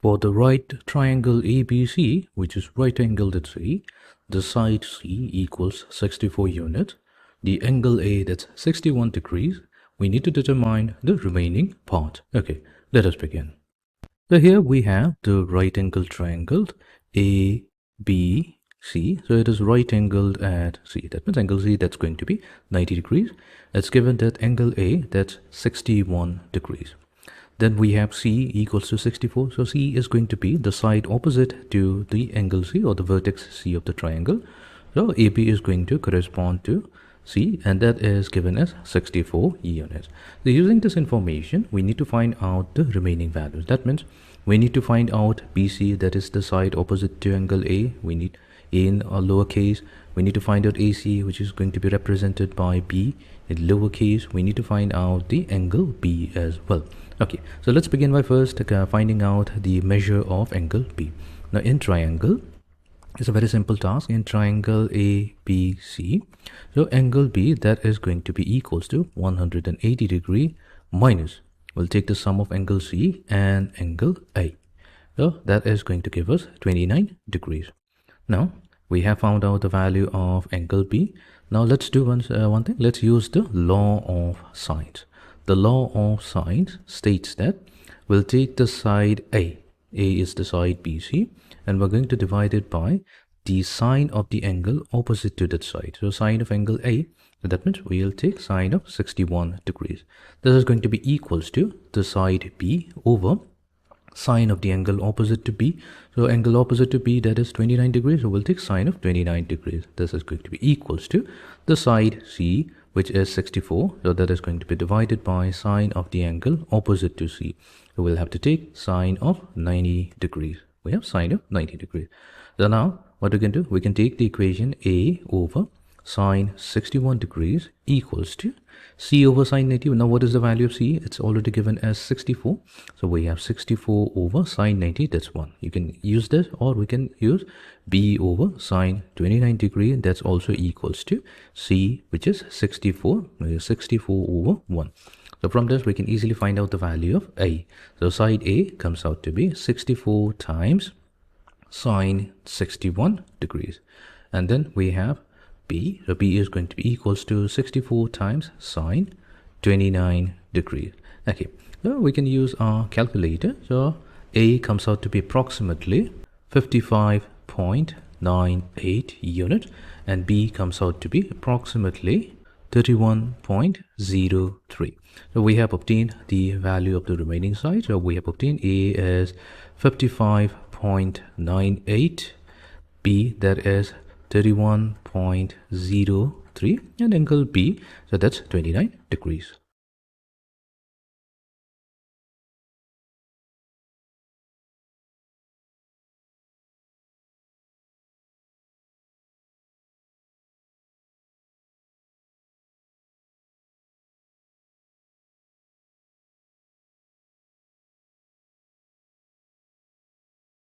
For the right triangle ABC, which is right angled at C, the side C equals 64 units. The angle A, that's 61 degrees. We need to determine the remaining part. Okay, let us begin. So here we have the right angle triangle ABC. So it is right angled at C. That means angle C, that's going to be 90 degrees. It's given that angle A, that's 61 degrees. Then we have C equals to 64. So C is going to be the side opposite to the angle C, or the vertex C of the triangle. So AB is going to correspond to C, and that is given as 64 units. So using this information, we need to find out the remaining values. That means we need to find out BC, that is the side opposite to angle A. We need A in a lowercase. We need to find out AC, which is going to be represented by B in lowercase. We need to find out the angle B as well. Okay, so let's begin by first finding out the measure of angle B. Now in triangle, it's a very simple task. In triangle ABC, so angle B, that is going to be equals to 180 degree minus, we'll take the sum of angle C and angle A. So that is going to give us 29 degrees. Now we have found out the value of angle B. Now let's do one thing. Let's use the law of sines. The law of sines states that we'll take the side A is the side BC, and we're going to divide it by the sine of the angle opposite to that side. So sine of angle A, that means we'll take sine of 61 degrees. This is going to be equals to the side B over sine of the angle opposite to B. So angle opposite to B, that is 29 degrees. So we'll take sine of 29 degrees. This is going to be equals to the side C, which is 64. So that is going to be divided by sine of the angle opposite to C. So we'll have to take sine of 90 degrees. We have sine of 90 degrees. So now what we can do, we can take the equation A over sine 61 degrees equals to C over sine 90. Now what is the value of C? It's already given as 64. So we have 64 over sine 90, that's 1. You can use this, or we can use B over sine 29 degree, and that's also equals to C, which is 64 over 1. So from this we can easily find out the value of A. So side A comes out to be 64 times sine 61 degrees. And then we have B. So B is going to be equals to 64 times sine 29 degrees. Okay, so we can use our calculator. So A comes out to be approximately 55.98 units, and B comes out to be approximately 31.03. So we have obtained the value of the remaining side. So we have obtained A as 55.98, B, that is 31.03, and angle B, so that's 29 degrees.